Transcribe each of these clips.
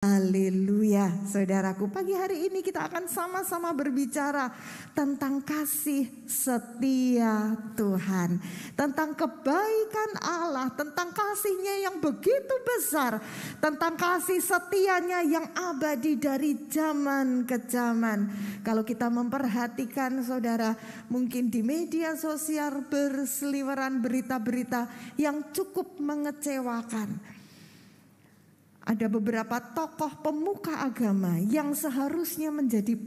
Haleluya, saudaraku. Pagi hari ini kita akan sama-sama berbicara tentang kasih setia Tuhan, tentang kebaikan Allah, tentang kasih-Nya yang begitu besar, tentang kasih setianya yang abadi dari zaman ke zaman. Kalau kita memperhatikan, saudara, mungkin di media sosial berseliweran berita-berita yang cukup mengecewakan. Ada beberapa tokoh pemuka agama yang seharusnya menjadi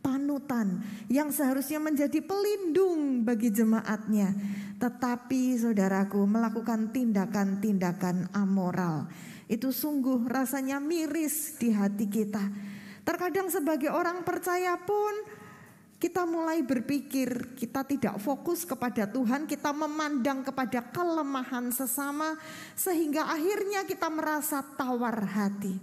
panutan, yang seharusnya menjadi pelindung bagi jemaatnya. Tetapi saudaraku melakukan tindakan-tindakan amoral. Itu sungguh rasanya miris di hati kita. Terkadang sebagai orang percaya pun kita mulai berpikir, kita tidak fokus kepada Tuhan, kita memandang kepada kelemahan sesama, sehingga akhirnya kita merasa tawar hati.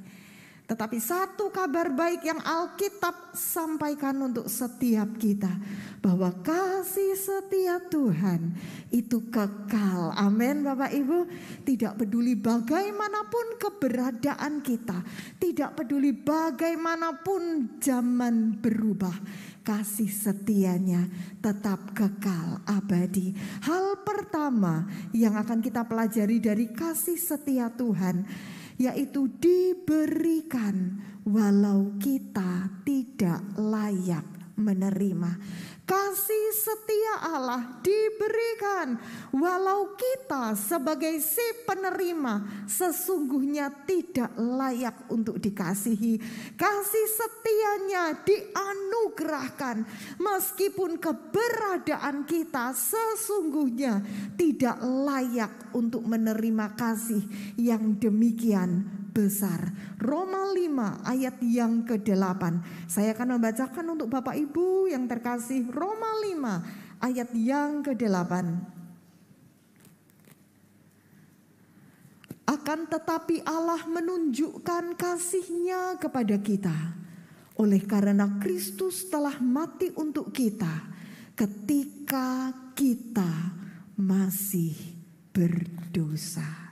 Tetapi satu kabar baik yang Alkitab sampaikan untuk setiap kita, bahwa kasih setia Tuhan itu kekal. Amin, Bapak Ibu. Tidak peduli bagaimanapun keberadaan kita, tidak peduli bagaimanapun zaman berubah, kasih setianya tetap kekal abadi. Hal pertama yang akan kita pelajari dari kasih setia Tuhan, yaitu diberikan walau kita tidak layak menerima. Kasih setia Allah diberikan walau kita sebagai si penerima sesungguhnya tidak layak untuk dikasihi. Kasih setianya dianugerahkan meskipun keberadaan kita sesungguhnya tidak layak untuk menerima kasih yang demikian besar. Roma 5 ayat yang ke-8. Saya akan membacakan untuk Bapak Ibu yang terkasih, Roma 5 ayat yang ke-8. Akan tetapi Allah menunjukkan kasih-Nya kepada kita oleh karena Kristus telah mati untuk kita ketika kita masih berdosa.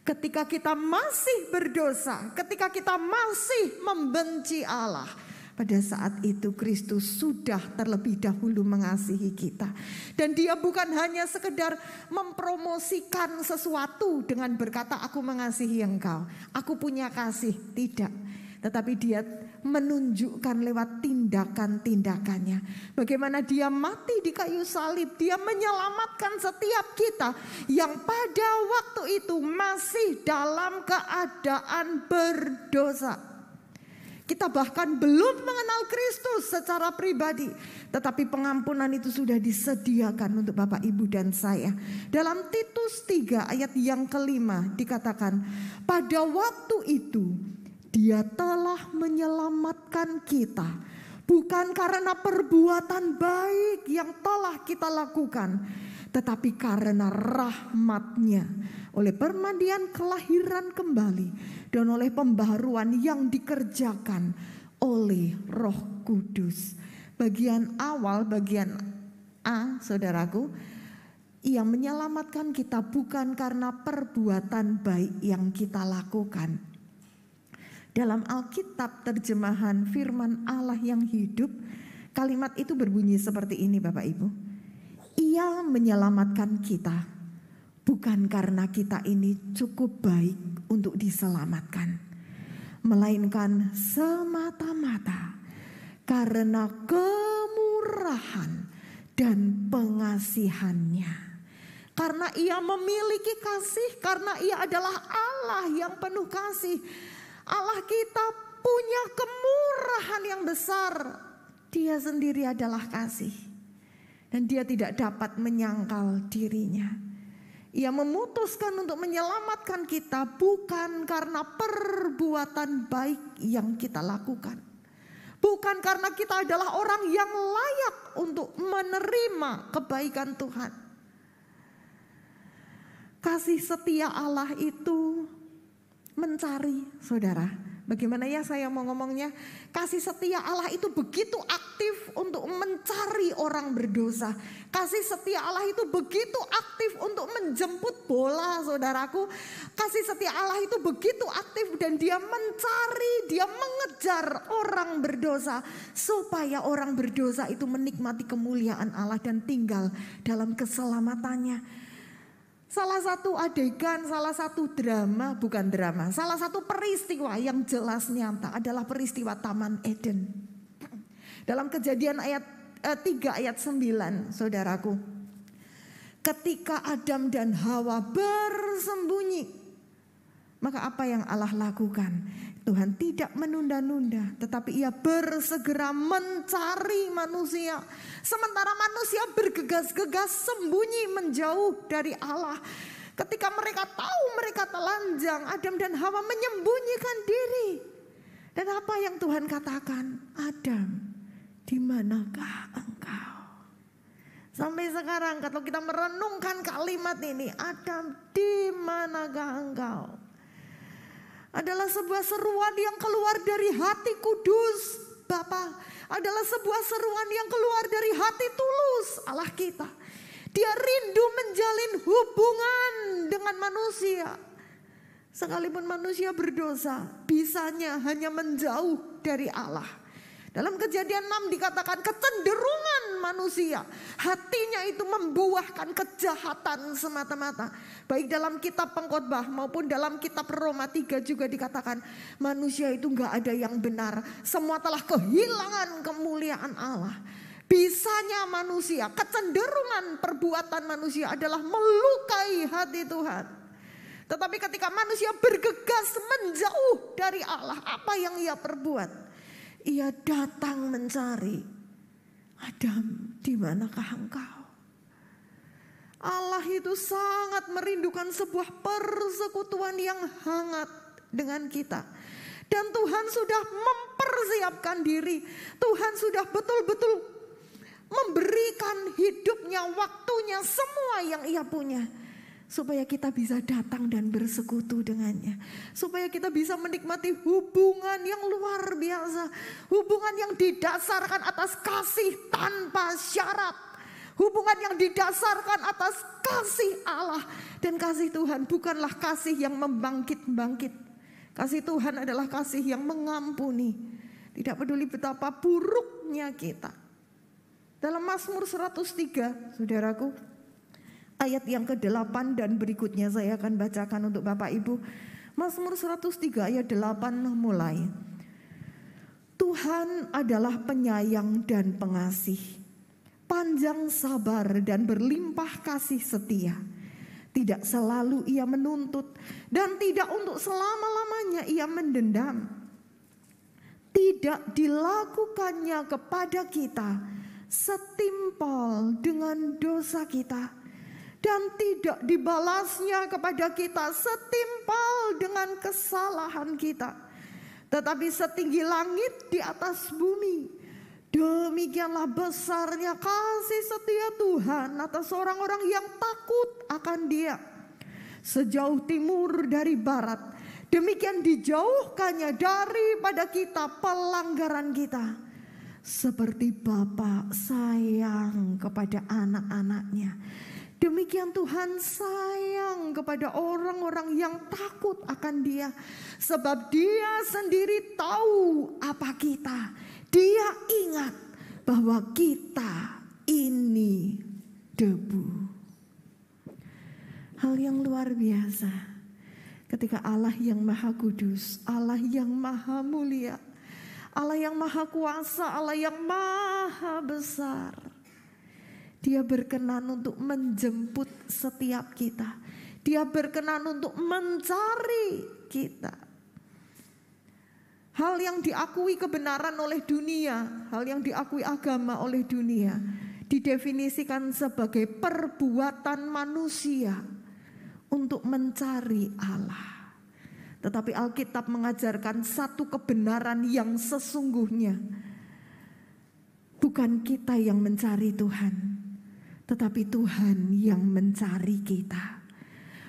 Ketika kita masih berdosa, ketika kita masih membenci Allah, pada saat itu Kristus sudah terlebih dahulu mengasihi kita. Dan Dia bukan hanya sekedar mempromosikan sesuatu dengan berkata aku mengasihi engkau, aku punya kasih, tidak. Tetapi Dia menunjukkan lewat tindakan-tindakannya. Bagaimana Dia mati di kayu salib. Dia menyelamatkan setiap kita yang pada waktu itu masih dalam keadaan berdosa. Kita bahkan belum mengenal Kristus secara pribadi. Tetapi pengampunan itu sudah disediakan untuk Bapak, Ibu, dan saya. Dalam Titus 3 ayat yang ke-5 dikatakan, pada waktu itu Dia telah menyelamatkan kita, bukan karena perbuatan baik yang telah kita lakukan, tetapi karena rahmat-Nya, oleh permandian kelahiran kembali, dan oleh pembaharuan yang dikerjakan oleh Roh Kudus. Bagian awal, bagian A, saudaraku, Ia menyelamatkan kita bukan karena perbuatan baik yang kita lakukan. Dalam Alkitab terjemahan firman Allah yang hidup, kalimat itu berbunyi seperti ini, Bapak Ibu. Ia menyelamatkan kita bukan karena kita ini cukup baik untuk diselamatkan, melainkan semata-mata karena kemurahan dan pengasihan-Nya. Karena Ia memiliki kasih, karena Ia adalah Allah yang penuh kasih. Allah kita punya kemurahan yang besar. Dia sendiri adalah kasih. Dan Dia tidak dapat menyangkal dirinya. Ia memutuskan untuk menyelamatkan kita bukan karena perbuatan baik yang kita lakukan. Bukan karena kita adalah orang yang layak untuk menerima kebaikan Tuhan. Kasih setia Allah itu mencari, saudara, Bagaimana ya saya mau ngomongnya? Kasih setia Allah itu begitu aktif untuk mencari orang berdosa. Kasih setia Allah itu begitu aktif untuk menjemput bola, saudaraku. Kasih setia Allah itu begitu aktif dan dia mencari, dia mengejar orang berdosa. Supaya orang berdosa itu menikmati kemuliaan Allah dan tinggal dalam keselamatannya. Salah satu adegan, salah satu salah satu peristiwa yang jelas nyata adalah peristiwa Taman Eden. Dalam Kejadian 3 ayat 9, saudaraku. Ketika Adam dan Hawa bersembunyi, maka apa yang Allah lakukan? Tuhan tidak menunda-nunda, tetapi ia bersegera mencari manusia. Sementara manusia bergegas-gegas sembunyi menjauh dari Allah. Ketika mereka tahu mereka telanjang, Adam dan Hawa menyembunyikan diri. Dan apa yang Tuhan katakan? Adam, di manakah engkau? Sampai sekarang kalau kita merenungkan kalimat ini, Adam, di manakah engkau? Adalah sebuah seruan yang keluar dari hati kudus Bapa. Adalah sebuah seruan yang keluar dari hati tulus Allah kita. Dia rindu menjalin hubungan dengan manusia. Sekalipun manusia berdosa, bisanya hanya menjauh dari Allah. Dalam Kejadian 6 dikatakan kecenderungan manusia. Hatinya itu membuahkan kejahatan semata-mata. Baik dalam kitab Pengkhotbah maupun dalam kitab Roma 3 juga dikatakan manusia itu gak ada yang benar. Semua telah kehilangan kemuliaan Allah. Bisanya manusia, kecenderungan perbuatan manusia adalah melukai hati Tuhan. Tetapi ketika manusia bergegas menjauh dari Allah, apa yang ia perbuat? Ia datang mencari, Adam, di manakah engkau? Allah itu sangat merindukan sebuah persekutuan yang hangat dengan kita. Dan Tuhan sudah mempersiapkan diri. Tuhan sudah betul-betul memberikan hidupnya, waktunya, semua yang ia punya. Supaya kita bisa datang dan bersekutu dengannya. Supaya kita bisa menikmati hubungan yang luar biasa. Hubungan yang didasarkan atas kasih tanpa syarat. Hubungan yang didasarkan atas kasih Allah. Dan kasih Tuhan bukanlah kasih yang membangkit-bangkit. Kasih Tuhan adalah kasih yang mengampuni. Tidak peduli betapa buruknya kita. Dalam Mazmur 103, saudaraku, ayat yang ke-8 dan berikutnya saya akan bacakan untuk Bapak Ibu. Mazmur 103 ayat 8 mulai. Tuhan adalah penyayang dan pengasih, panjang sabar dan berlimpah kasih setia. Tidak selalu ia menuntut dan tidak untuk selama-lamanya ia mendendam. Tidak dilakukannya kepada kita setimpal dengan dosa kita. Dan tidak dibalasnya kepada kita setimpal dengan kesalahan kita. Tetapi setinggi langit di atas bumi, demikianlah besarnya kasih setia Tuhan atas orang-orang yang takut akan Dia. Sejauh timur dari barat, demikian dijauhkannya daripada kita pelanggaran kita. Seperti Bapa sayang kepada anak-anaknya, demikian Tuhan sayang kepada orang-orang yang takut akan Dia. Sebab Dia sendiri tahu apa kita. Dia ingat bahwa kita ini debu. Hal yang luar biasa ketika Allah yang maha kudus, Allah yang maha mulia, Allah yang maha kuasa, Allah yang maha besar, Dia berkenan untuk menjemput setiap kita. Dia berkenan untuk mencari kita. Hal yang diakui kebenaran oleh dunia, hal yang diakui agama oleh dunia, didefinisikan sebagai perbuatan manusia untuk mencari Allah. Tetapi Alkitab mengajarkan satu kebenaran yang sesungguhnya. Bukan kita yang mencari Tuhan, tetapi Tuhan yang mencari kita.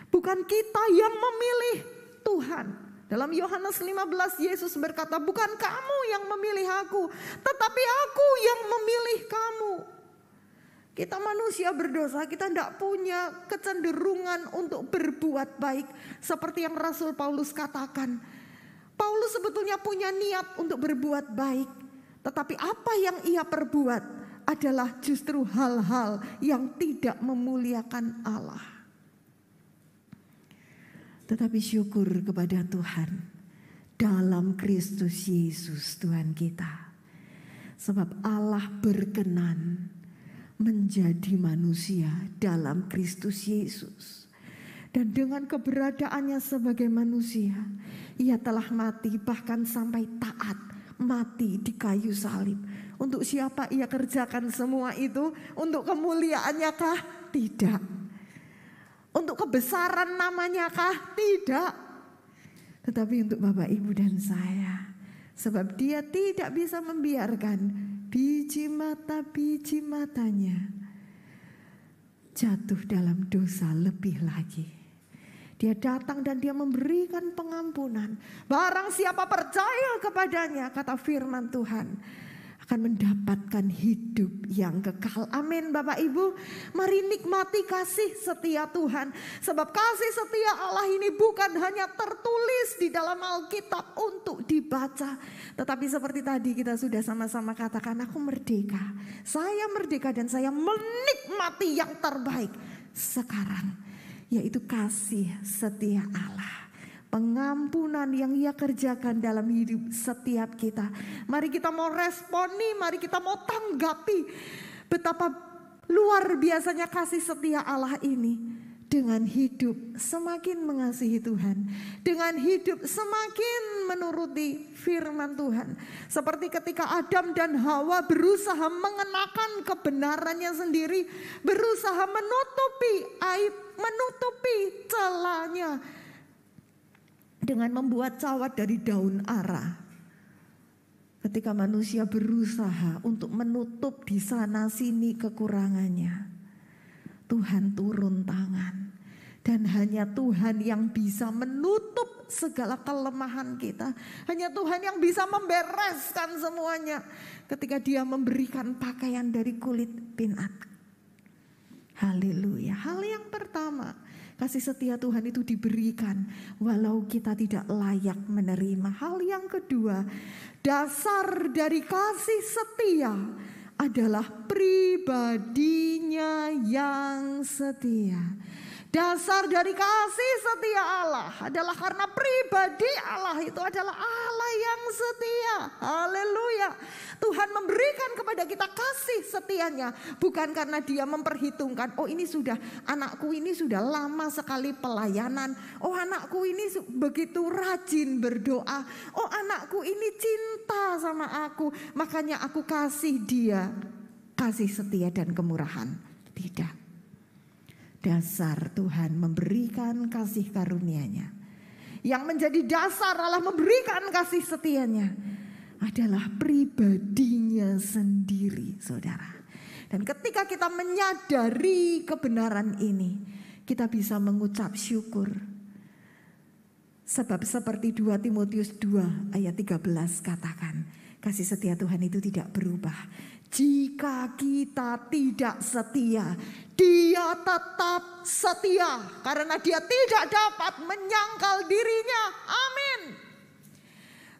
Bukan kita yang memilih Tuhan, Dalam Yohanes 15 Yesus berkata, bukan kamu yang memilih aku, tetapi aku yang memilih kamu. Kita manusia berdosa, kita tidak punya kecenderungan untuk berbuat baik. Seperti yang Rasul Paulus katakan. Paulus sebetulnya punya niat untuk berbuat baik. Tetapi apa yang ia perbuat adalah justru hal-hal yang tidak memuliakan Allah. Tetapi syukur kepada Tuhan dalam Kristus Yesus Tuhan kita. Sebab Allah berkenan menjadi manusia dalam Kristus Yesus. Dan dengan keberadaannya sebagai manusia, ia telah mati bahkan sampai taat, mati di kayu salib. Untuk siapa ia kerjakan semua itu? Untuk kemuliaannya kah? Tidak. Untuk kebesaran namanya kah? Tidak. Tetapi untuk Bapak, Ibu dan saya. Sebab dia tidak bisa membiarkan biji matanya jatuh dalam dosa lebih lagi. Dia datang dan dia memberikan pengampunan. Barang siapa percaya kepadanya, kata firman Tuhan, akan mendapatkan hidup yang kekal. Amin Bapak Ibu. Mari nikmati kasih setia Tuhan. Sebab kasih setia Allah ini bukan hanya tertulis di dalam Alkitab untuk dibaca. Tetapi seperti tadi kita sudah sama-sama katakan, aku merdeka. Saya merdeka dan saya menikmati yang terbaik sekarang. Yaitu kasih setia Allah. Pengampunan yang ia kerjakan dalam hidup setiap kita. Mari kita mau responi, mari kita mau tanggapi betapa luar biasanya kasih setia Allah ini. Dengan hidup semakin mengasihi Tuhan, dengan hidup semakin menuruti firman Tuhan. Seperti ketika Adam dan Hawa berusaha mengenakan kebenarannya sendiri, berusaha menutupi aib, menutupi celahnya dengan membuat cawat dari daun ara. Ketika manusia berusaha untuk menutup di sana sini kekurangannya, Tuhan turun tangan. Dan hanya Tuhan yang bisa menutup segala kelemahan kita. Hanya Tuhan yang bisa membereskan semuanya ketika Dia memberikan pakaian dari kulit pinat. Haleluya. Hal yang pertama, kasih setia Tuhan itu diberikan walau kita tidak layak menerima. Hal yang kedua, dasar dari kasih setia adalah pribadinya yang setia. Dasar dari kasih setia Allah adalah karena pribadi Allah itu adalah Allah yang setia. Haleluya. Tuhan memberikan kepada kita kasih setianya bukan karena Dia memperhitungkan, oh ini sudah, anakku ini sudah lama sekali pelayanan, oh anakku ini begitu rajin berdoa, oh anakku ini cinta sama aku, makanya aku kasih dia kasih setia dan kemurahan. Tidak. Dasar Tuhan memberikan kasih karunia-Nya. Yang menjadi dasar Allah memberikan kasih setianya adalah pribadinya sendiri, saudara. Dan ketika kita menyadari kebenaran ini, kita bisa mengucap syukur. Sebab seperti 2 Timotius 2 ayat 13 katakan, kasih setia Tuhan itu tidak berubah. Jika kita tidak setia, Dia tetap setia karena Dia tidak dapat menyangkal dirinya. Amin.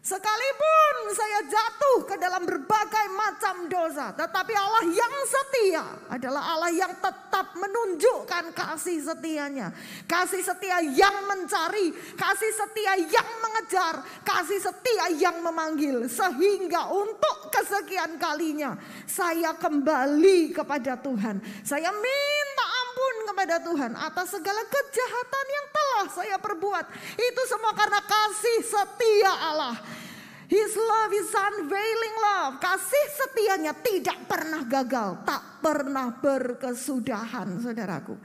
Sekalipun saya jatuh ke dalam berbagai macam dosa, tetapi Allah yang setia adalah Allah yang tetap menunjukkan kasih setianya. Kasih setia yang mencari, kasih setia yang mengejar, kasih setia yang memanggil. Sehingga untuk kesekian kalinya saya kembali kepada Tuhan. Saya minta ampun kepada Tuhan atas segala kejahatan yang telah saya perbuat. Itu semua karena kasih setia Allah. His love is unfailing love. Kasih setianya tidak pernah gagal, tak pernah berkesudahan, saudaraku.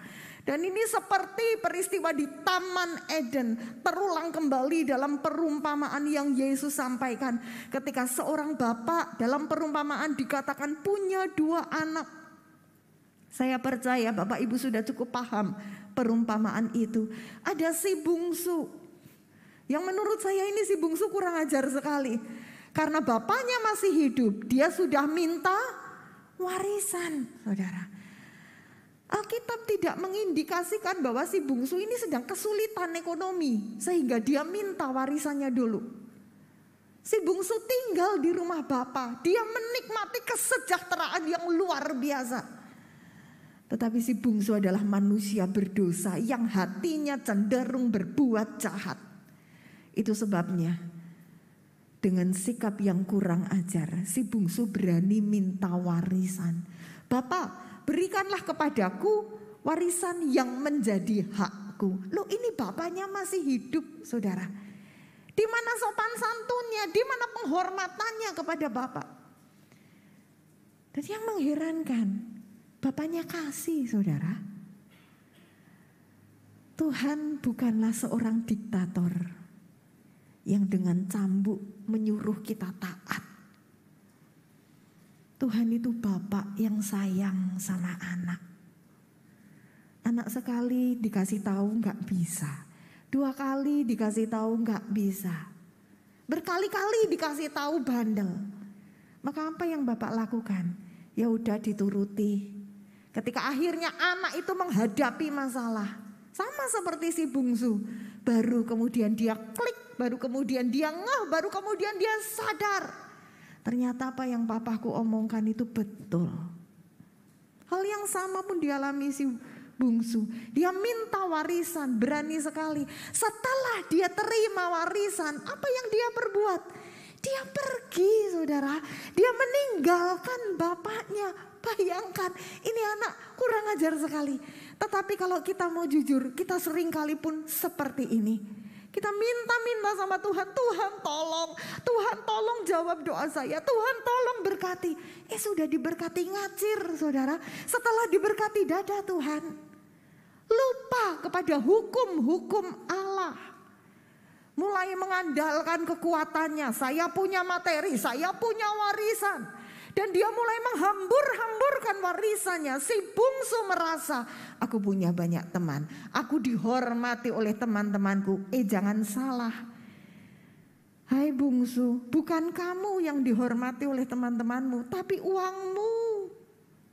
Dan ini seperti peristiwa di Taman Eden terulang kembali dalam perumpamaan yang Yesus sampaikan. Ketika seorang bapak dalam perumpamaan dikatakan punya 2 anak. Saya percaya Bapak Ibu sudah cukup paham perumpamaan itu. Ada si bungsu Yang menurut saya ini si bungsu kurang ajar sekali. Karena bapaknya masih hidup, dia sudah minta warisan, saudara. Alkitab tidak mengindikasikan bahwa si bungsu ini sedang kesulitan ekonomi sehingga dia minta warisannya dulu. Si bungsu tinggal di rumah bapak, dia menikmati kesejahteraan yang luar biasa. Tetapi si bungsu adalah manusia berdosa yang hatinya cenderung berbuat jahat. Itu sebabnya dengan sikap yang kurang ajar, si bungsu berani minta warisan. Bapak, berikanlah kepadaku warisan yang menjadi hakku. Loh, ini bapaknya masih hidup, saudara. Di mana sopan santunnya, di mana penghormatannya kepada bapak. Dan yang mengherankan, bapaknya kasih, saudara. Tuhan bukanlah seorang diktator yang dengan cambuk menyuruh kita taat. Tuhan itu bapak yang sayang sama anak. Anak sekali dikasih tahu nggak bisa, 2 kali dikasih tahu nggak bisa, berkali-kali dikasih tahu bandel. Maka apa yang bapak lakukan? Ya udah dituruti. Ketika akhirnya anak itu menghadapi masalah, sama seperti si bungsu, baru kemudian dia klik, baru kemudian dia ngeh, baru kemudian dia sadar. Ternyata apa yang papaku omongkan itu betul. Hal yang sama pun dialami si bungsu. Dia minta warisan, berani sekali. Setelah dia terima warisan, apa yang dia perbuat? Dia pergi, saudara. Dia meninggalkan bapaknya. Bayangkan, ini anak kurang ajar sekali. Tetapi kalau kita mau jujur, kita sering kali pun seperti ini. Kita minta-minta sama Tuhan, Tuhan tolong jawab doa saya, Tuhan tolong berkati. Sudah diberkati ngacir, saudara. Setelah diberkati dada Tuhan, lupa kepada hukum-hukum Allah. Mulai mengandalkan kekuatannya, saya punya materi, saya punya warisan. Dan dia mulai menghambur-hamburkan warisannya. Si bungsu merasa, aku punya banyak teman, aku dihormati oleh teman-temanku. Jangan salah, hai bungsu, bukan kamu yang dihormati oleh teman-temanmu, tapi uangmu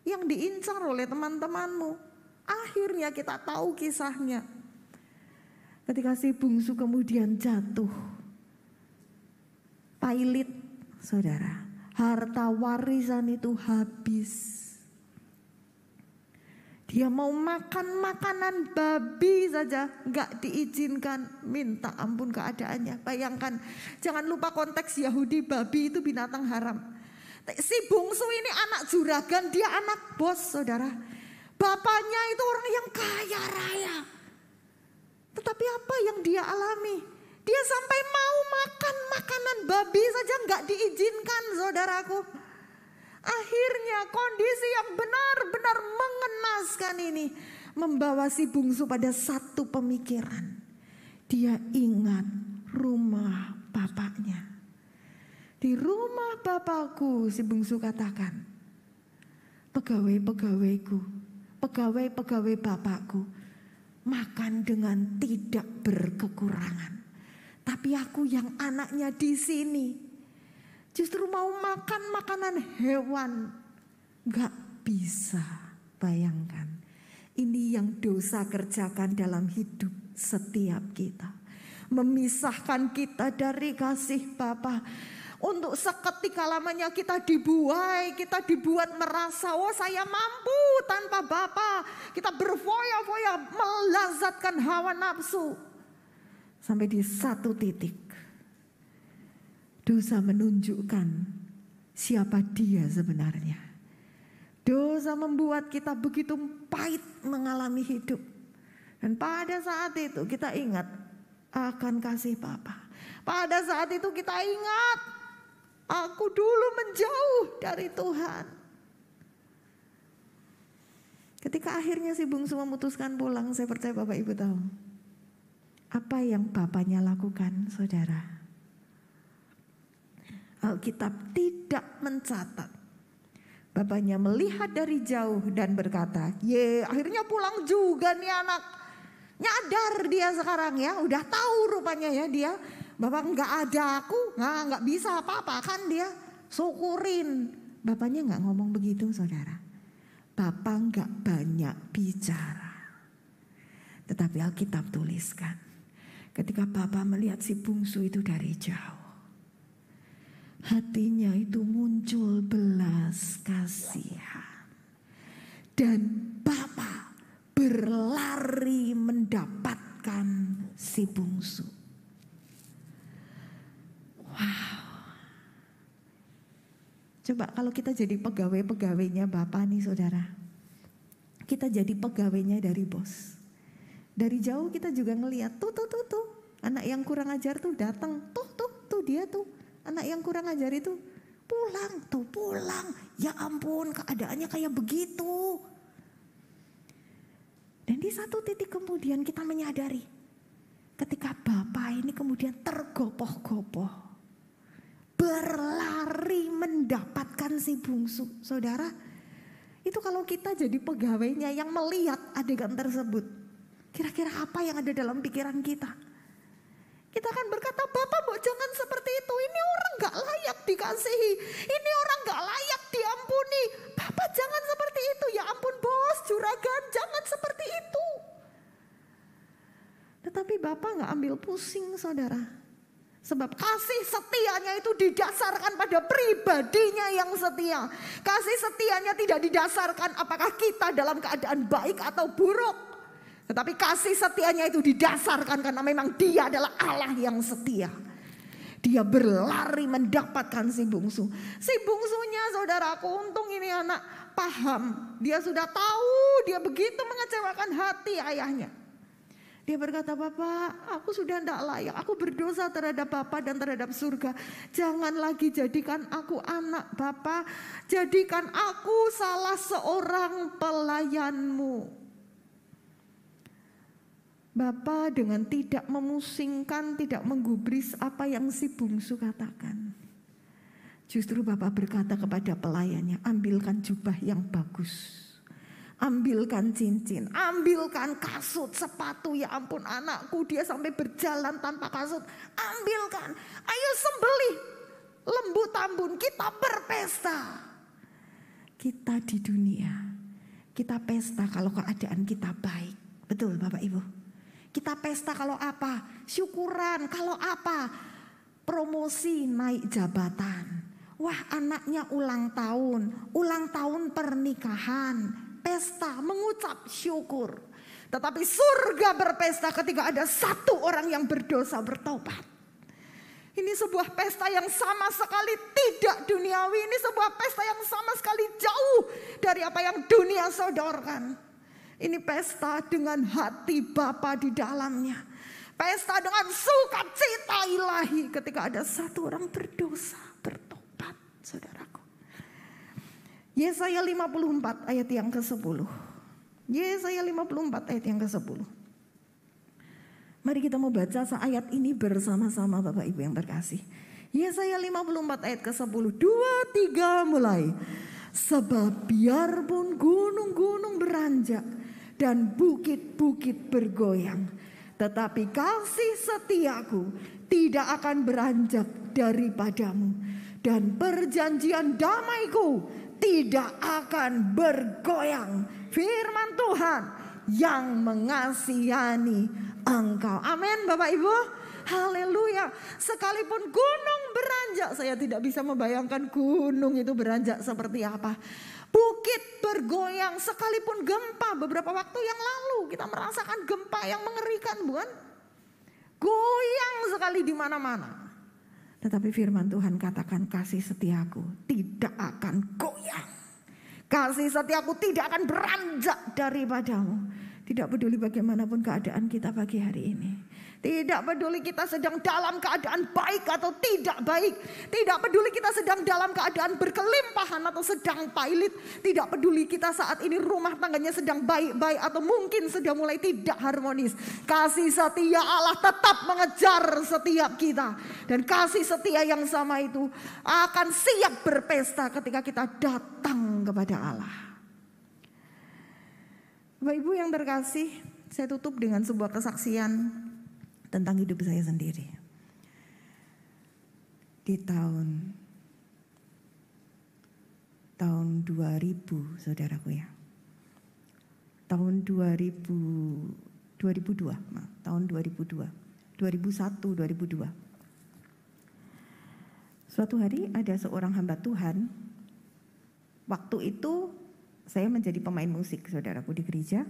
yang diincar oleh teman-temanmu. Akhirnya kita tahu kisahnya. Ketika si bungsu kemudian jatuh pailit, saudara, harta warisan itu habis. Dia mau makan makanan babi saja gak diizinkan, minta ampun keadaannya. Bayangkan, jangan lupa konteks Yahudi, babi itu binatang haram. Si bungsu ini anak juragan, dia anak bos, saudara. Bapaknya itu orang yang kaya raya. Tetapi apa yang dia alami? Dia sampai mau makan makanan babi saja gak diizinkan, saudaraku. Akhirnya kondisi yang benar-benar mengenaskan ini membawa si bungsu pada satu pemikiran. Dia ingat rumah bapaknya. Di rumah bapakku, si bungsu katakan, pegawai-pegawaiku, pegawai-pegawai bapakku makan dengan tidak berkekurangan. Tapi aku yang anaknya di sini justru mau makan makanan hewan. Gak bisa. Bayangkan, ini yang dosa kerjakan dalam hidup setiap kita. Memisahkan kita dari kasih Bapa. Untuk seketika lamanya kita dibuai, kita dibuat merasa, oh saya mampu tanpa Bapa. Kita berfoya-foya melazatkan hawa nafsu. Sampai di satu titik, dosa menunjukkan siapa dia sebenarnya. Dosa membuat kita begitu pahit mengalami hidup. Dan pada saat itu kita ingat akan kasih Bapa. Pada saat itu kita ingat, aku dulu menjauh dari Tuhan. Ketika akhirnya si bungsu memutuskan pulang, saya percaya Bapak Ibu tahu apa yang bapaknya lakukan, saudara. Alkitab tidak mencatat. Bapaknya melihat dari jauh dan berkata, akhirnya pulang juga nih anak. Nyadar dia sekarang ya, udah tahu rupanya ya dia bahwa nggak ada aku, nggak bisa apa-apa kan dia. Syukurin. Bapaknya nggak ngomong begitu saudara. Bapak nggak banyak bicara. Tetapi Alkitab tuliskan, ketika Bapak melihat si bungsu itu dari jauh, hatinya itu muncul belas kasihan. Dan Bapak berlari mendapatkan si bungsu. Wow. Coba kalau kita jadi pegawai-pegawainya Bapak nih saudara. Kita jadi pegawainya dari bos. Dari jauh kita juga ngelihat tuh. Anak yang kurang ajar tuh datang. Tuh dia tuh. Anak yang kurang ajar itu pulang. Ya ampun keadaannya kayak begitu. Dan di satu titik kemudian kita menyadari. Ketika Bapak ini kemudian tergopoh-gopoh. Berlari mendapatkan si bungsu. Saudara, itu kalau kita jadi pegawainya yang melihat adegan tersebut. Kira-kira apa yang ada dalam pikiran kita? Kita akan berkata, Bapak jangan seperti itu. Ini orang gak layak dikasihi. Ini orang gak layak diampuni. Bapak jangan seperti itu. Ya ampun bos, juragan, jangan seperti itu. Tetapi Bapak gak ambil pusing saudara. Sebab kasih setianya itu didasarkan pada pribadinya yang setia. Kasih setianya tidak didasarkan apakah kita dalam keadaan baik atau buruk. Tetapi kasih setianya itu didasarkan karena memang dia adalah Allah yang setia. Dia berlari mendapatkan si bungsu. Si bungsunya saudaraku, untung ini anak paham. Dia sudah tahu dia begitu mengecewakan hati ayahnya. Dia berkata, Bapak aku sudah tidak layak. Aku berdosa terhadap Bapak dan terhadap surga. Jangan lagi jadikan aku anak Bapak. Jadikan aku salah seorang pelayanmu. Bapak dengan tidak memusingkan, tidak menggubris apa yang si bungsu katakan. Justru Bapak berkata kepada pelayannya, ambilkan jubah yang bagus. Ambilkan cincin, ambilkan kasut, sepatu. Ya ampun anakku, dia sampai berjalan tanpa kasut. Ambilkan, ayo sembelih lembu tambun, kita berpesta. Kita di dunia, kita pesta kalau keadaan kita baik. Betul Bapak Ibu? Kita pesta kalau apa? Syukuran. Kalau apa? Promosi, naik jabatan. Wah anaknya ulang tahun pernikahan. Pesta, mengucap syukur. Tetapi surga berpesta ketika ada satu orang yang berdosa bertobat. Ini sebuah pesta yang sama sekali tidak duniawi. Ini sebuah pesta yang sama sekali jauh dari apa yang dunia sodorkan. Ini pesta dengan hati Bapa di dalamnya. Pesta dengan sukacita ilahi ketika ada satu orang berdosa bertobat, saudaraku. Yesaya 54 ayat yang ke-10. Yesaya 54 ayat yang ke-10. Mari kita mau baca ayat ini bersama-sama Bapak Ibu yang terkasih. Yesaya 54 ayat ke-10. 2, 3 mulai. Sebab biarpun gunung-gunung beranjak dan bukit-bukit bergoyang, tetapi kasih setiaku tidak akan beranjak daripadamu, dan perjanjian damaiku tidak akan bergoyang. Firman Tuhan yang mengasihani engkau. Amin Bapak Ibu. Haleluya. Sekalipun gunung beranjak, saya tidak bisa membayangkan gunung itu beranjak seperti apa. Bukit bergoyang, sekalipun gempa. Beberapa waktu yang lalu kita merasakan gempa yang mengerikan, bukan? Goyang sekali di mana-mana. Tetapi firman Tuhan katakan kasih setiaku tidak akan goyang. Kasih setiaku tidak akan beranjak daripadamu. Tidak peduli bagaimanapun keadaan kita pagi hari ini. Tidak peduli kita sedang dalam keadaan baik atau tidak baik. Tidak peduli kita sedang dalam keadaan berkelimpahan atau sedang pailit. Tidak peduli kita saat ini rumah tangganya sedang baik-baik atau mungkin sudah mulai tidak harmonis. Kasih setia Allah tetap mengejar setiap kita. Dan kasih setia yang sama itu akan siap berpesta ketika kita datang kepada Allah. Bapak Ibu yang terkasih, saya tutup dengan sebuah kesaksian tentang hidup saya sendiri. Di tahun 2000, saudaraku ya. Tahun 2002. Tahun 2002. Suatu hari ada seorang hamba Tuhan. Waktu itu saya menjadi pemain musik, saudaraku, di gereja.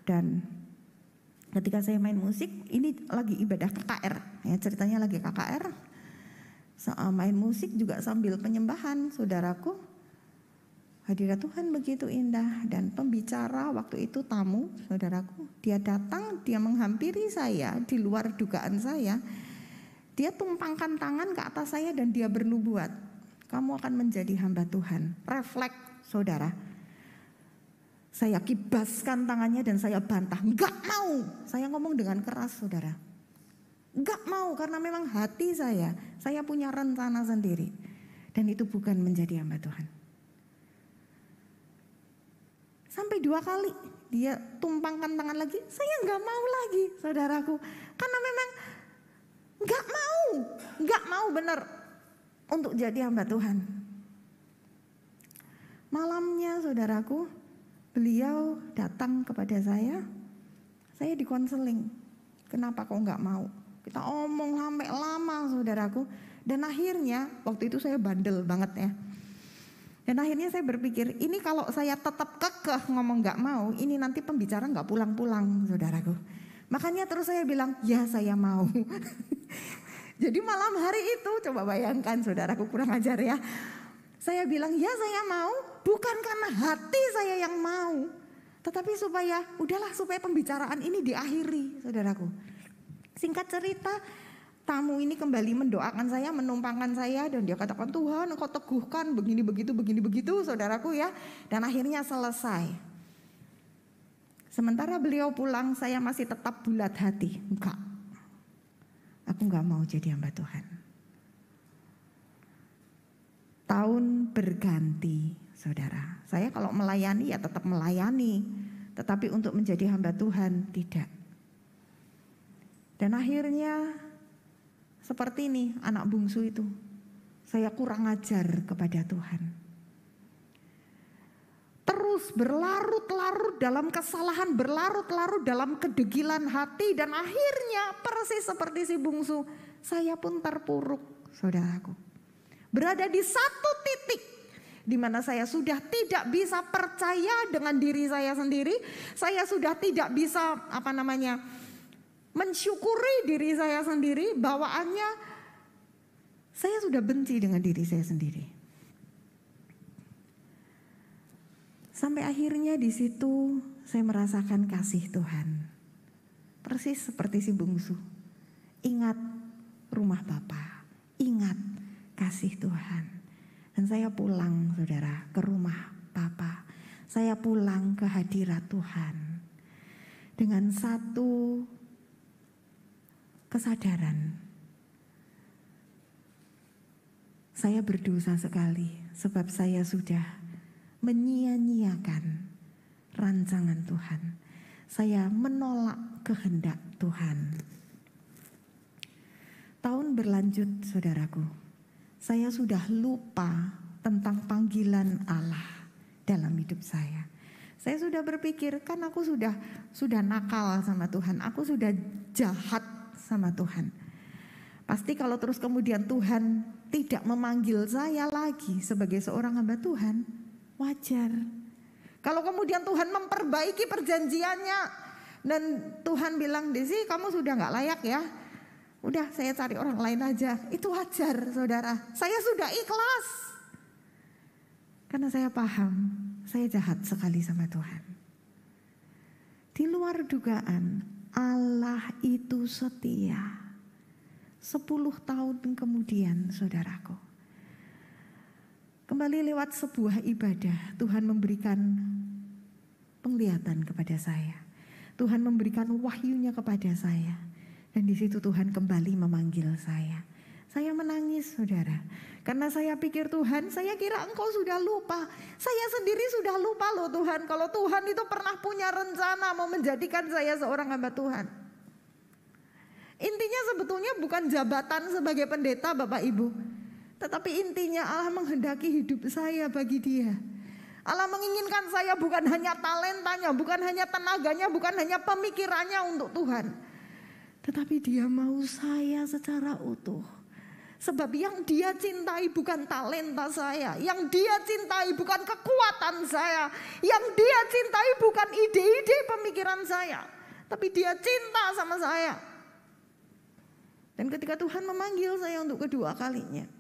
Dan ketika saya main musik, ini lagi ibadah KKR. Ya, ceritanya lagi KKR. Main musik juga sambil penyembahan, saudaraku. Hadirat Tuhan begitu indah, dan pembicara waktu itu tamu, saudaraku. Dia datang, dia menghampiri saya di luar dugaan saya. Dia tumpangkan tangan ke atas saya dan dia bernubuat, kamu akan menjadi hamba Tuhan. Refleks, saudara. Saya kibaskan tangannya dan saya bantah, enggak mau. Saya ngomong dengan keras, saudara. Enggak mau, karena memang hati saya punya rencana sendiri. Dan itu bukan menjadi hamba Tuhan. Sampai 2 kali dia tumpangkan tangan lagi, saya enggak mau lagi, saudaraku. Karena memang enggak mau benar untuk jadi hamba Tuhan. Malamnya, saudaraku, beliau datang kepada saya dikonseling. Kenapa kok enggak mau? Kita omong sampai lama, saudaraku. Dan akhirnya, waktu itu saya bandel banget ya. Dan akhirnya saya berpikir, ini kalau saya tetap kekeh ngomong enggak mau, ini nanti pembicara enggak pulang-pulang, saudaraku. Makanya terus saya bilang, ya saya mau. Jadi malam hari itu, coba bayangkan, saudaraku, kurang ajar ya. Saya bilang, ya saya mau, bukan karena hati saya yang mau, tetapi supaya pembicaraan ini diakhiri, saudaraku. Singkat cerita, tamu ini kembali mendoakan saya, menumpangkan saya, dan dia katakan, Tuhan engkau teguhkan begini begitu, saudaraku ya. Dan akhirnya selesai. Sementara beliau pulang, saya masih tetap bulat hati. Enggak, aku enggak mau jadi hamba Tuhan. Tahun berganti, saudara. Saya kalau melayani ya tetap melayani, tetapi untuk menjadi hamba Tuhan tidak. Dan akhirnya seperti ini anak bungsu itu, saya kurang ajar kepada Tuhan. Terus berlarut-larut dalam kesalahan, berlarut-larut dalam kedegilan hati, dan akhirnya persis seperti si bungsu, saya pun terpuruk, saudaraku. Berada di satu titik di mana saya sudah tidak bisa percaya dengan diri saya sendiri, saya sudah tidak bisa mensyukuri diri saya sendiri, bawaannya saya sudah benci dengan diri saya sendiri. Sampai akhirnya di situ saya merasakan kasih Tuhan. Persis seperti si bungsu. Ingat rumah Bapa, ingat kasih Tuhan. Dan saya pulang, saudara, ke rumah Bapa. Saya pulang ke hadirat Tuhan dengan satu kesadaran, saya berdosa sekali sebab saya sudah menyia-nyiakan rancangan Tuhan. Saya menolak kehendak Tuhan. Tahun berlanjut, saudaraku, saya sudah lupa tentang panggilan Allah dalam hidup saya. Saya sudah berpikir, kan aku sudah nakal sama Tuhan, aku sudah jahat sama Tuhan. Pasti kalau terus kemudian Tuhan tidak memanggil saya lagi sebagai seorang hamba Tuhan, wajar. Kalau kemudian Tuhan memperbaiki perjanjiannya dan Tuhan bilang, Desi kamu sudah gak layak ya, udah saya cari orang lain aja, itu wajar, saudara. Saya sudah ikhlas karena saya paham saya jahat sekali sama Tuhan. Di luar dugaan, Allah itu setia. 10 tahun kemudian, saudaraku, kembali lewat sebuah ibadah, Tuhan memberikan penglihatan kepada saya. Tuhan memberikan wahyunya kepada saya. Dan di situ Tuhan kembali memanggil saya. Saya menangis, saudara. Karena saya pikir, Tuhan, saya kira Engkau sudah lupa. Saya sendiri sudah lupa loh Tuhan. Kalau Tuhan itu pernah punya rencana mau menjadikan saya seorang hamba Tuhan. Intinya sebetulnya bukan jabatan sebagai pendeta Bapak Ibu. Tetapi intinya Allah menghendaki hidup saya bagi Dia. Allah menginginkan saya bukan hanya talentanya, bukan hanya tenaganya, bukan hanya pemikirannya untuk Tuhan. Tetapi Dia mau saya secara utuh. Sebab yang Dia cintai bukan talenta saya, yang Dia cintai bukan kekuatan saya, yang Dia cintai bukan ide-ide pemikiran saya, tapi Dia cinta sama saya. Dan ketika Tuhan memanggil saya untuk kedua kalinya,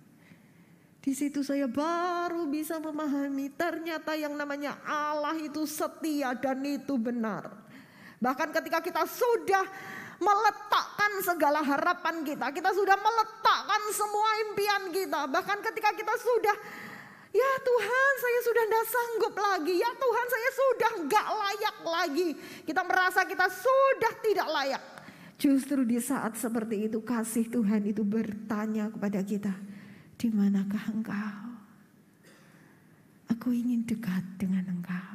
di situ saya baru bisa memahami ternyata yang namanya Allah itu setia dan itu benar. Bahkan ketika kita sudah meletakkan segala harapan kita, kita sudah meletakkan semua impian kita, bahkan ketika kita sudah, ya Tuhan saya sudah tidak sanggup lagi, ya Tuhan saya sudah gak layak lagi, kita merasa kita sudah tidak layak. Justru di saat seperti itu kasih Tuhan itu bertanya kepada kita, di manakah engkau? Aku ingin dekat dengan engkau.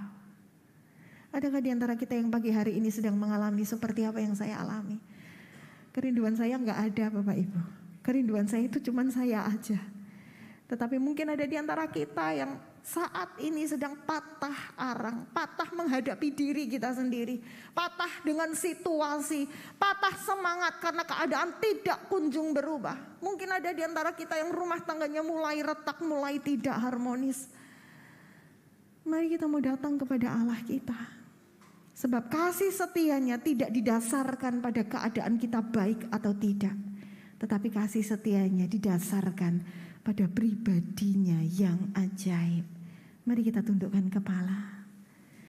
Adakah di antara kita yang pagi hari ini sedang mengalami seperti apa yang saya alami? Kerinduan saya enggak ada Bapak Ibu. Kerinduan saya itu cuma saya aja. Tetapi mungkin ada di antara kita yang saat ini sedang patah arang, patah menghadapi diri kita sendiri, patah dengan situasi, patah semangat karena keadaan tidak kunjung berubah. Mungkin ada di antara kita yang rumah tangganya mulai retak, mulai tidak harmonis. Mari kita mau datang kepada Allah kita. Sebab kasih setianya tidak didasarkan pada keadaan kita baik atau tidak. Tetapi kasih setianya didasarkan pada pribadinya yang ajaib. Mari kita tundukkan kepala.